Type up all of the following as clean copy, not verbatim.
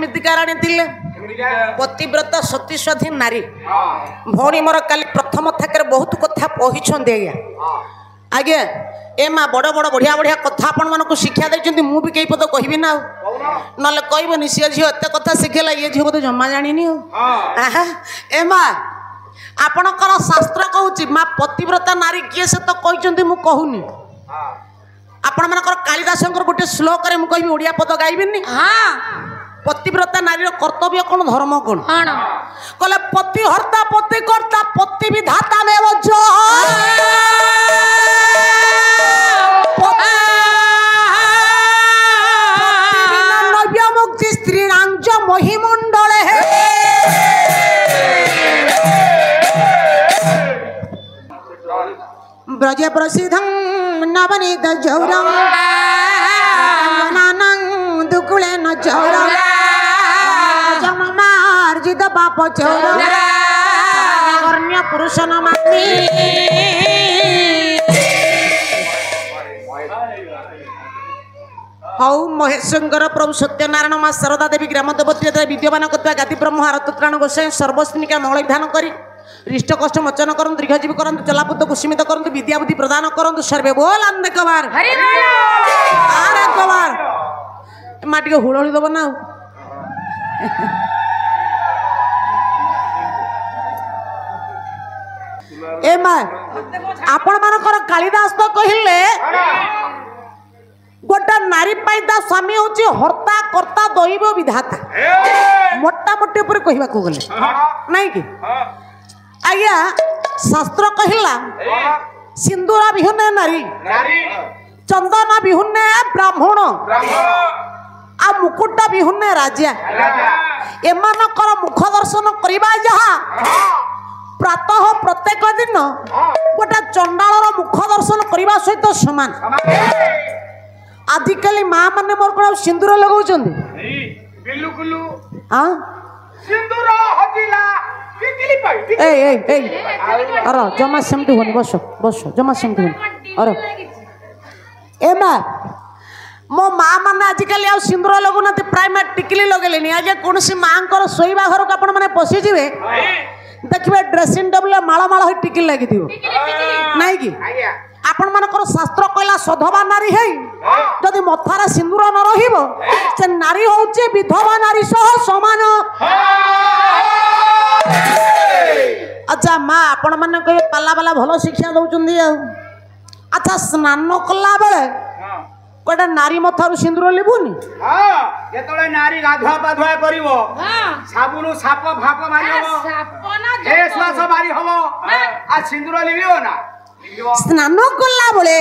केमितिका राणी थिले पतिव्रता सती स्वाधीन नारी भौणी मोर काली प्रथम थाकर बहुत कथा कहिछन दे आगे ए माँ बड़ बड़ बढ़िया बढ़िया कथा आपण मानक शिक्षा देछन्ती मु भी कई पद कहबी ना नले कहबनी सी झियो एते कथा शिखेला ये झियो बोधे जमा जानिनी ए माँ आपणकर शास्त्र कहूँ माँ पतिव्रता नारी किए से तो कहते मुझे कहूनी आपण मानकर कालिदास गोटे श्लोक रे मुझे ओडिया पद गाइबिनी हाँ पतिव्रता नारी कर्तव्य कौन धर्म कौन कहले पति हर्ता पति कर्ता पति विधाता में नव्य मुक्ति स्त्री रांज महिमंडले ब्रज प्रसिद्धं नवनीत जौरं दुकुले न जौरं जमार्जित पाप चौरं कर्ण्य पुरुष न मानि हौ महेशंकर प्रभु सत्यनारायण माँ शारदा देवी ग्राम देवती विद्यमान करता गादी ब्रह्म आरतत्राण गोसाई सर्वस्निका मंगल विधान करी रिष्ट कष्ट मोचन करନ୍ତୁ दीर्घजीवी करନ୍ତୁ चलापुत कुसुमित करନ୍ତୁ विद्या बुद्धि प्रदान करନ୍ତୁ सर्वे बोल अंधे कबार अरे कबार माटी को हुलहुली दब ना ए माँ आपण मानकर कालिदास तो कहले गोटा नारी पाइदा स्वामी होची हर्ता कर्ता दैव विधाता मोटा मोटे ऊपर कहबा को गले नहीं कि आज्ञा शास्त्र कहला सिंदूरा बिहुने नारी चंदन बिहुने ब्राह्मण आ मुकुटा बिहुने राजा एमानकर मुख दर्शन करबा जहा प्रातः प्रत्येक दिन गोटे चंडालर मुख दर्शन करबा सहित समान आजिकल माँ माने मोर को सिंदूर लगाउछन हां सिंदूर हजिला अरे जमा सेमती होनी बस बस जमा सेमती होनी अरे ए माँ मो माँ मैंने आजिकल आ सिंदूर लगुना प्राय माँ टिकली लगेले आज कौन माँ को शोवा घर को आपने पशिजे देखिए ड्रेसिंग टेबल माल माल हो टिकली लगी नहीं कि आपण मानकर शास्त्र कहला सधवा नारी है जदि मथार सिंदूर न रहिबो से नारी होचे विधवा नारी सह समान अच्छा माँ आपण मैंने कहे पाला पाला भल शिक्षा दौरान अच्छा स्नान कला बेले गोटे नारी मथारू सिंदूर लिबुनी जेतले नारी गाधुआ पाधुआ करिवो साबुनु साप भाप मारिवो हे श्वास मारी हबो आ सिंदूर लिबियो ना स्नान कला बेले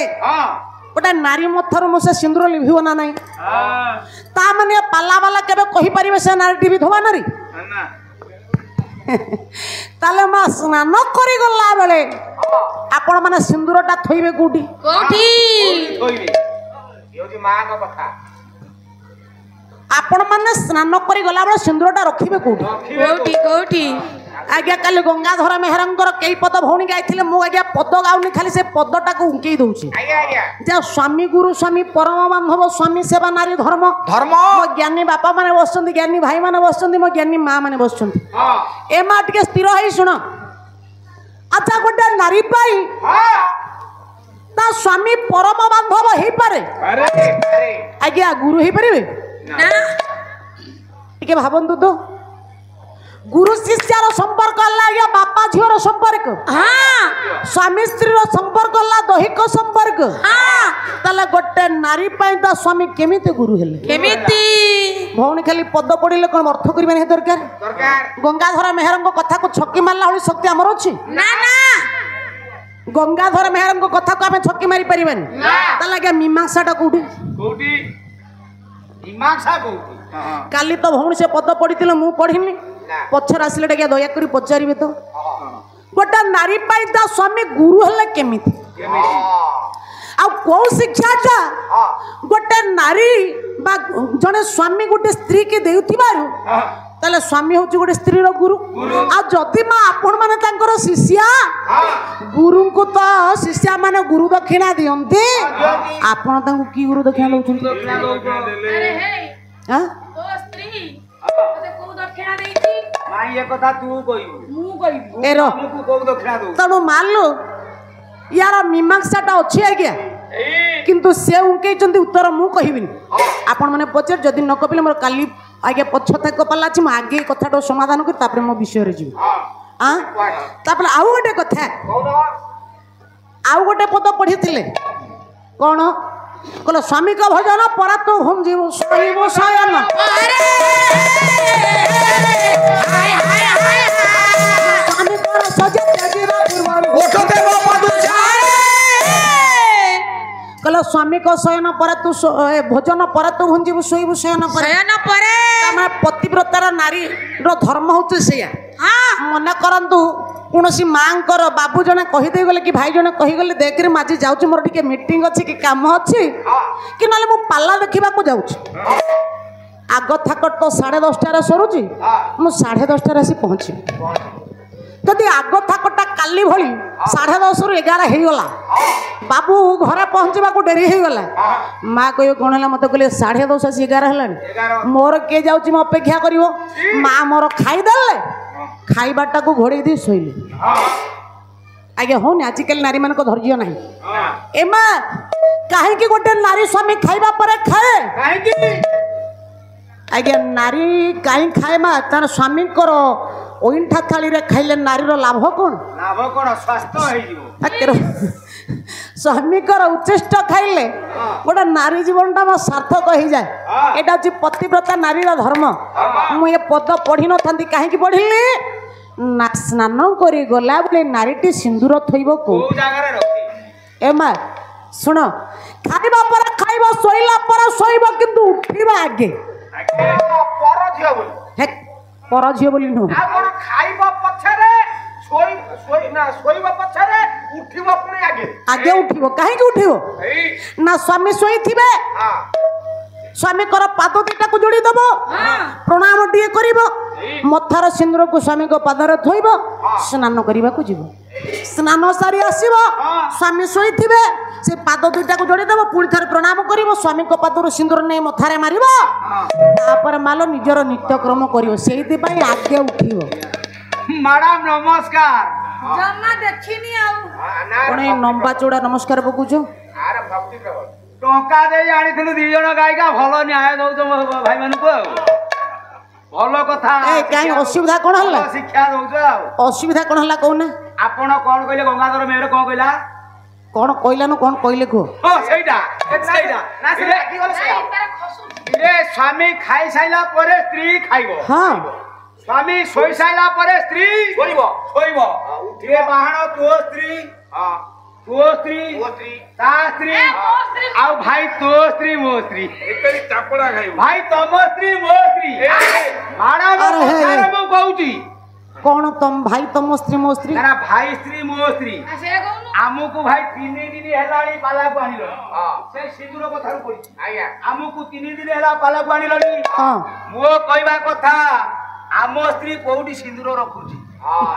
गोटे नारी मथारू मुसे सिंदूर लिभियो ना नहीं ता माने पाला वाला केबे कहि परिबे से नारी विधवा नारी ताले मा स्नान करी गला बेले आपण माने सिंदूरटा थइबे कोठी थइबे योजी मां का कथा आपण माने स्नान करी गला बेले सिंदूरटा रखिबे कोठी कोठी कोठी आज्ञा काली गंगाधर मेहरंकर कई पद भौणी गाइथिले मु आज्ञा पद गाउनी खाली से पदटा को उंकेई दउची आज्ञा आज्ञा जे स्वामी गुरु स्वामी परम बांधव स्वामी सेवा नारी धर्म धर्म मो ज्ञानी बापा माने बसचंदी ज्ञानी भाई माने बसचंदी मो ज्ञानी मां माने बसचंदी हां ए मा टिके स्थिर होई सुन अच्छा गोटे नारी पाई ता स्वामी परम बांधव हेई पारे अरे आज्ञा गुरु हेई परिबे ना टिके भाबंतु तो गुरु शिष्यार संपर्क अल्लाह बापा झीर संपर्क हाँ स्वामी स्त्री संपर्क अल्लाह दैहिक संपर्क हाँ ताले गोटे नारी पाई ता स्वामी केमिते गुरु हेले केमिति भौणी खाली पद पड़िले कोन अर्थ करिबे नहीं दरकार दरकार गंगाधर मेहरंग कथा को छक्की मारला होली शक्ति हमर अछि ना ना गंगाधर मेहरंग कथा को हमें छक्की मारी परिबेन ताले के मीमांसाटा कोठी कोठी मीमांसा कोठी काली तो भौणी से पद पड़ितिले मु पढ़िनी पछर आसिले टे दया करी पचारिबे तो गोटा नारी पाई ता स्वामी गुरु हले केमिति आ को शिक्षाटा गोटे नारी बा जने स्वामी गोटे स्त्री के देउथिबारु ताले स्वामी होची गोटे स्त्री रो गुरु आ जति मा आपण माने तांकर शिष्या गुरु को तो शिष्या माने गुरु दक्षिणा दियंते आपण तांको की गुरु दक्षिणा दउछन अरे हे हां ओ स्त्री ନାଇଁ ଏ କଥା ତୁ କହିବୁ ମୁଁ କହିବି ଏ ର ଆମକୁ କୋଉ ଦକ୍ଷିଣା ଦଉ ତେଣୁ ମାନିଲୁ यार मीमांसाटा अच्छी आज्ञा किंतु से उकेचंदी उत्तर मु कहबिनी आपण माने पचर जदि न कपिले मोर काली आगे पछता कपाला अछि म आगे कथाटो समाधान कर तापर मो विषय रे जीव हां तापर आउ गोटे कथा आउ गोटे पद पढिथिले कोन कहलो स्वामी का भजन परत हम जीव सोइब शयन अरे हाय हाय हाय स्वामी कर सजे तेजीरा पूर्व उठते वो पदु कहलो स्वामी को शयन पर तू भोजन पर तू भुंजीबु शोइबु शयन पर तमे पतिव्रतार नारी रो धर्म होते सेया हां मन करंतु कोनोसी मांकर बाबू जने कहि दे गले कि भाई जने कहि गले देख रे माजी जाउची मोर टिके मीटिंग अछि कि काम अछि कि नले मु पाला देखिबा को जाउची आग थाकट तो 10:30 रे सरुची मु 10:30 रे आसी पहुंची जदि आग थाकटा काली भली 10:30 रु 11 हे गला बाबू घरे पहुंचबा को डेरी हे गला मां कहियो कोन हला मते कहले 10:30 आसी 11 हलानी मोर के जाउची म अपेक्षा करिवो मां मोर खाई देले खाइबाटा को घोड़े दी सोइली आगे हो ने आजकल नारी मान को धैर्य नहीं एमा काहे कि गोटे नारी स्वामी खाइबा परे खाए काहे कि आगे नारी काहे खाए मा तार स्वामी करो ओइंठा थाली रे खाइले नारी रो लाभ कोन स्वास्थ्य होई जीवो आकेरो स्वामी करो उच्चिष्ट खाइले गोटे नारी जीवनटा म सार्थक हो जाए एटा जे पतिव्रता नारी रो धर्म मु ए पद पढि न थांती काहे कि पढिली ना स्नान करी गला बोले नारीटी सिंदूर थइबो को जगह रे रखी एमा सुन खाइबा पर खाइबा सोइला पर सोइबो किंतु उठिबा आगे पर झियो बोली हे पर झियो बोली नो आ कोन खाइबा पछरे सोइबा पछरे उठिबो पुणी आगे आगे उठिबो काहे कि उठिबो ना स्वामी सोई थिबे हां स्वामी कर पाद दीटा को जोड़ी दबो प्रणाम टिए करिवो मथार सिंदूर को स्वामी को पाद रे थोइबो स्नान करिबा को जीवो स्नान सारी आसीबो स्वामी सोई थिबे से पाद दीटा को जोड़ी दबो पुणी थर प्रणाम करिवो स्वामी को पाद रो सिंदूर नै मथारे मारिबो तापर मालो निजर नित्यक्रम करिवो सेहिति पई आगे उठिबो मैडम नमस्कार जम्मा देखिनी आउ कोन नंबा चौड़ा नमस्कार बकुचो आरे भक्ति प्रभु टंका दे आनिथिलु दी जण गायिका भलो न्याय दउछ भाई मानकु भलो कथा ए काई असुविधा कोन हल्ला शिक्षा दउछ असुविधा कोन हल्ला कोन आपण कोन कहले गंगाधर मेहर कोन कहला कोन कहला न कोन कहले को हो सेइडा ना से की गले से रे स्वामी खाई साइला परे स्त्री खाइबो हां स्वामी सोई साइला परे स्त्री सोइबो उठिए बाहण तो स्त्री हां तो स्त्री ता स्त्री आउ भाई तो स्त्री मो स्त्री एतरी चापड़ा खाइबो भाई तम स्त्री मो स्त्री माडा मो कहउची कोन तुम भाई तुम स्त्री मो स्त्री ना भाई स्त्री मो स्त्री से कहनु आमुकु भाई 3 दिन हेलाणी पाला को आनिलो से सिंदूर कथा पड़ी आया आमुकु 3 दिन हेला पाला को आनिलोनी हां मो कहबा कथा आम स्त्री कोउडी सिंदूर रखुची हां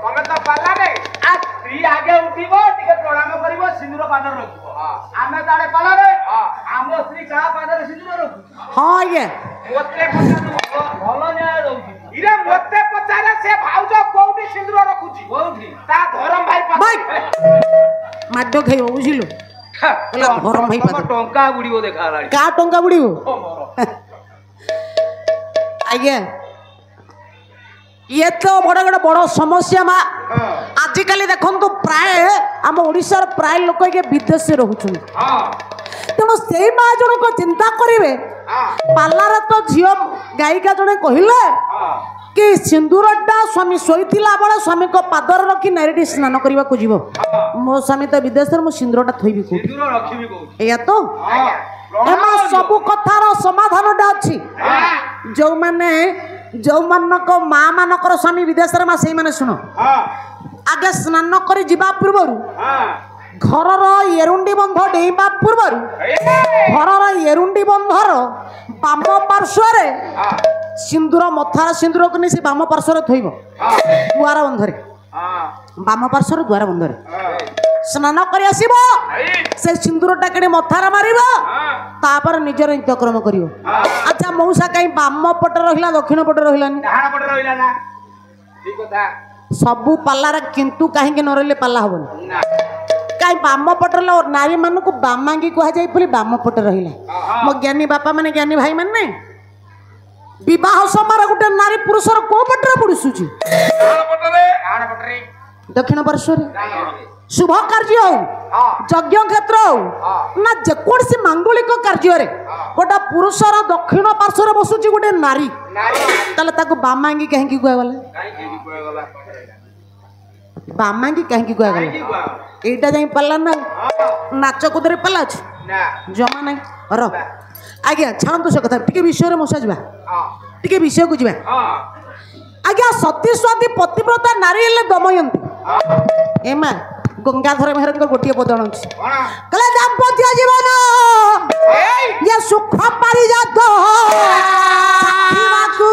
तमे तो पाला रे आ स्त्री आगे उठिबो टिके प्रणाम करिवो सिंदूर पादर रखिबो हां आमे ताडे पाला रे हां आम स्त्री का पादर सिंदूर रखुची हां ये मोते भलो न्याय दउची इरे मोते पचारे से भाउज कोउडी सिंदूर रखुची कोउडी ता धरम भाई भाई माडो खाइबो बुझिलो ओला धरम भाई पाद टंका बुडीबो देखा लाडी का टंका बुडीबो आज्ञा ये तो बड़ समस्या मा आजिकल देखु प्राय आम ओडिशार प्राय लोक ये विदेश रोचुन तेणु से माँ जन को चिंता करेंगे पार्लार तो झील गायिका जड़े कहले कि सिंदूरटा स्वामी शोला बेले स्वामी को पादर रखी नारीटी स्नान करने को जीव मो स्वामी तो विदेश मो सिंदूरटा थोबी कौटी या तो एमा सबु कथार समाधानटा अच्छी जो माने जो मानक माँ मानकर स्वामी विदेश में से माने शुण आगे स्नान कर जीवा पूर्व घर एरुंडी बंध डेइबा पूर्व घर एरुंडी बंधर बाम पार्श्वर सिंदूर मथार सिंदूर को नहीं बाम पार्श्वर थोब दुआर बंधरे बाम पार्श्वर दुआर बंधरे स्नान कर से सिंदूरटा के मथार मार निजर नित्यक्रम कर अच्छा मौसा कहीं बाम पटे रहा दक्षिण पटे रहा ঠিক কথা सबू पालार किंतु कहीं न रही पाला हबन না कहीं बाम पटर नारी मान को बामांगी कहुई बाम पट रहा मो ज्ञानी बापा माने ज्ञानी भाई माने विवाह समय गोटे नारी पुरुषर को पटर पुरुषुची କାଣ ପଟରେ दक्षिण पार्श्व शुभ कार्य हो यज्ञ क्षेत्र हो ना जेकोसी मांगलिक कार्य गोटे पुरुषर दक्षिण पार्श्व बसुची गोटे नारी ताले ताको बामांगी कहीं कहगला କାହିଁକି କୁହାଗଲା बामांगी कहीं कहगला एटा जाई पाला ना नाच कुदरे पाला अछि ନା जमा नहीं र आज्ञा छाणतु से कथा टिके विषय मोसा जा टिके विषय को जा आज्ञा सती स्वादी पतिव्रता नारी हेले दमयंती एमा गंगाधर मेहर गोटे पदन अछि କଣ कले दाम्पत्य जीवन ये सुख पारिजात साखीबाकु